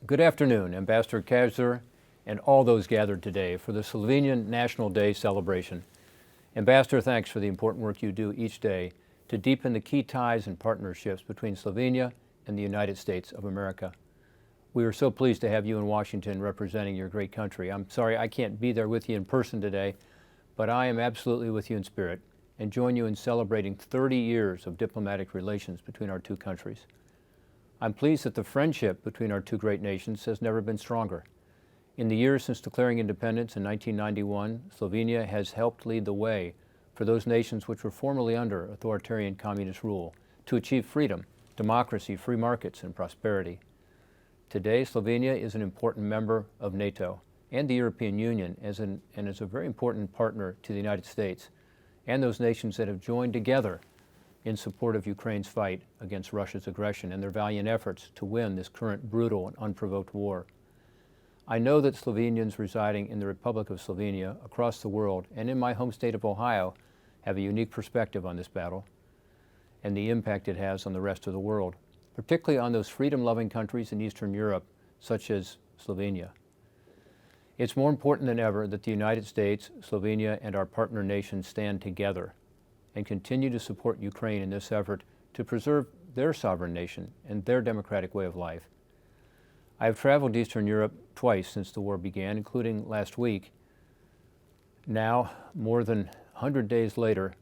Good afternoon, Ambassador Kazur and all those gathered today for the Slovenian National Day celebration. Ambassador, thanks for the important work you do each day to deepen the key ties and partnerships between Slovenia and the United States of America. We are so pleased to have you in Washington representing your great country. I'm sorry I can't be there with you in person today, but I am absolutely with you in spirit and join you in celebrating 30 years of diplomatic relations between our two countries. I'm pleased that the friendship between our two great nations has never been stronger. In the years since declaring independence in 1991, Slovenia has helped lead the way for those nations which were formerly under authoritarian communist rule to achieve freedom, democracy, free markets, and prosperity. Today, Slovenia is an important member of NATO and the European Union and is a very important partner to the United States and those nations that have joined together in support of Ukraine's fight against Russia's aggression and their valiant efforts to win this current brutal and unprovoked war. I know that Slovenians residing in the Republic of Slovenia across the world and in my home state of Ohio have a unique perspective on this battle and the impact it has on the rest of the world, particularly on those freedom-loving countries in Eastern Europe, such as Slovenia. It's more important than ever that the United States, Slovenia, and our partner nations stand together and continue to support Ukraine in this effort to preserve their sovereign nation and their democratic way of life. I have traveled to Eastern Europe twice since the war began, including last week. Now, more than 100 days later,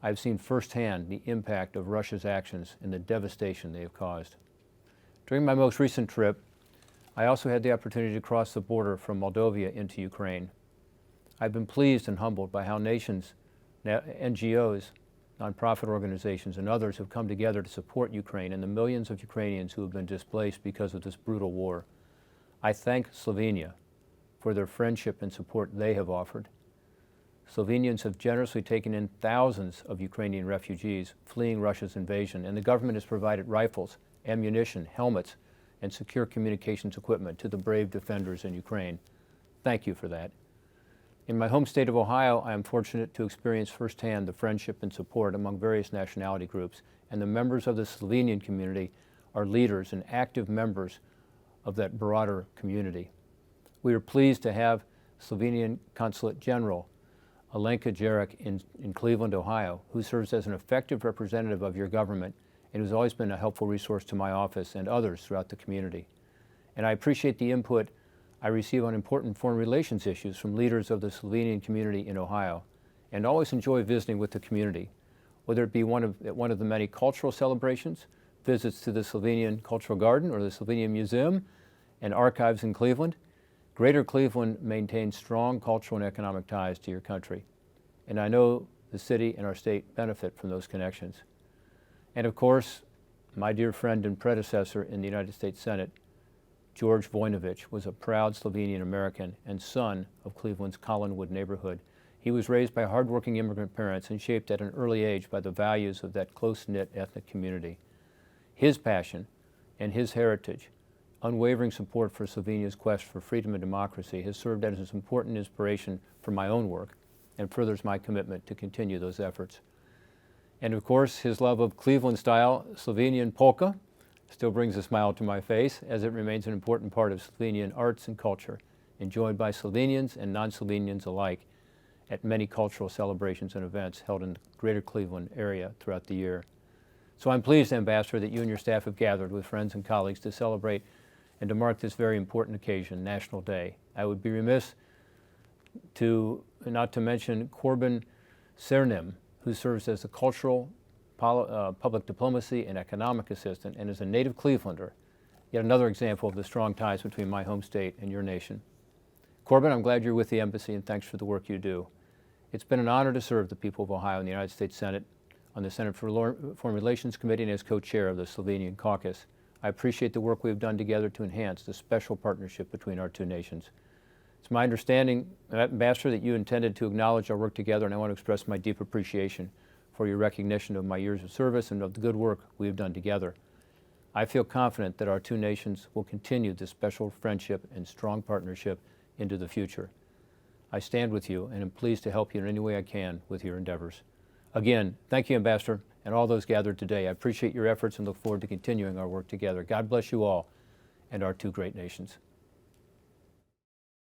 I've seen firsthand the impact of Russia's actions and the devastation they have caused. During my most recent trip, I also had the opportunity to cross the border from Moldova into Ukraine. I've been pleased and humbled by how nations, NGOs, nonprofit organizations, and others have come together to support Ukraine and the millions of Ukrainians who have been displaced because of this brutal war. I thank Slovenia for their friendship and support they have offered. Slovenians have generously taken in thousands of Ukrainian refugees fleeing Russia's invasion, and the government has provided rifles, ammunition, helmets, and secure communications equipment to the brave defenders in Ukraine. Thank you for that. In my home state of Ohio, I am fortunate to experience firsthand the friendship and support among various nationality groups, and the members of the Slovenian community are leaders and active members of that broader community. We are pleased to have Slovenian Consulate General Alenka Jarek in Cleveland, Ohio, who serves as an effective representative of your government and who's always been a helpful resource to my office and others throughout the community. And I appreciate the input I receive on important foreign relations issues from leaders of the Slovenian community in Ohio, and always enjoy visiting with the community, whether it be one of the many cultural celebrations, visits to the Slovenian Cultural Garden or the Slovenian Museum and Archives in Cleveland. Greater Cleveland maintains strong cultural and economic ties to your country, and I know the city and our state benefit from those connections. And of course, my dear friend and predecessor in the United States Senate, George Voinovich, was a proud Slovenian American and son of Cleveland's Collinwood neighborhood. He was raised by hardworking immigrant parents and shaped at an early age by the values of that close-knit ethnic community. His passion and his heritage, unwavering support for Slovenia's quest for freedom and democracy, has served as an important inspiration for my own work and furthers my commitment to continue those efforts. And of course, his love of Cleveland-style Slovenian polka still brings a smile to my face, as it remains an important part of Slovenian arts and culture, enjoyed by Slovenians and non-Slovenians alike at many cultural celebrations and events held in the greater Cleveland area throughout the year. So I'm pleased, Ambassador, that you and your staff have gathered with friends and colleagues to celebrate and to mark this very important occasion, National Day. I would be remiss not to mention Corbin Cernem, who serves as the cultural, public diplomacy, and economic assistant, and is a native Clevelander, yet another example of the strong ties between my home state and your nation. Corbin, I'm glad you're with the embassy, and thanks for the work you do. It's been an honor to serve the people of Ohio in the United States Senate, on the Senate Foreign Relations Committee, and as co-chair of the Slovenian Caucus. I appreciate the work we've done together to enhance the special partnership between our two nations. It's my understanding, Ambassador, that you intended to acknowledge our work together, and I want to express my deep appreciation for your recognition of my years of service and of the good work we have done together. I feel confident that our two nations will continue this special friendship and strong partnership into the future. I stand with you and am pleased to help you in any way I can with your endeavors. Again, thank you, Ambassador, and all those gathered today. I appreciate your efforts and look forward to continuing our work together. God bless you all, and our two great nations.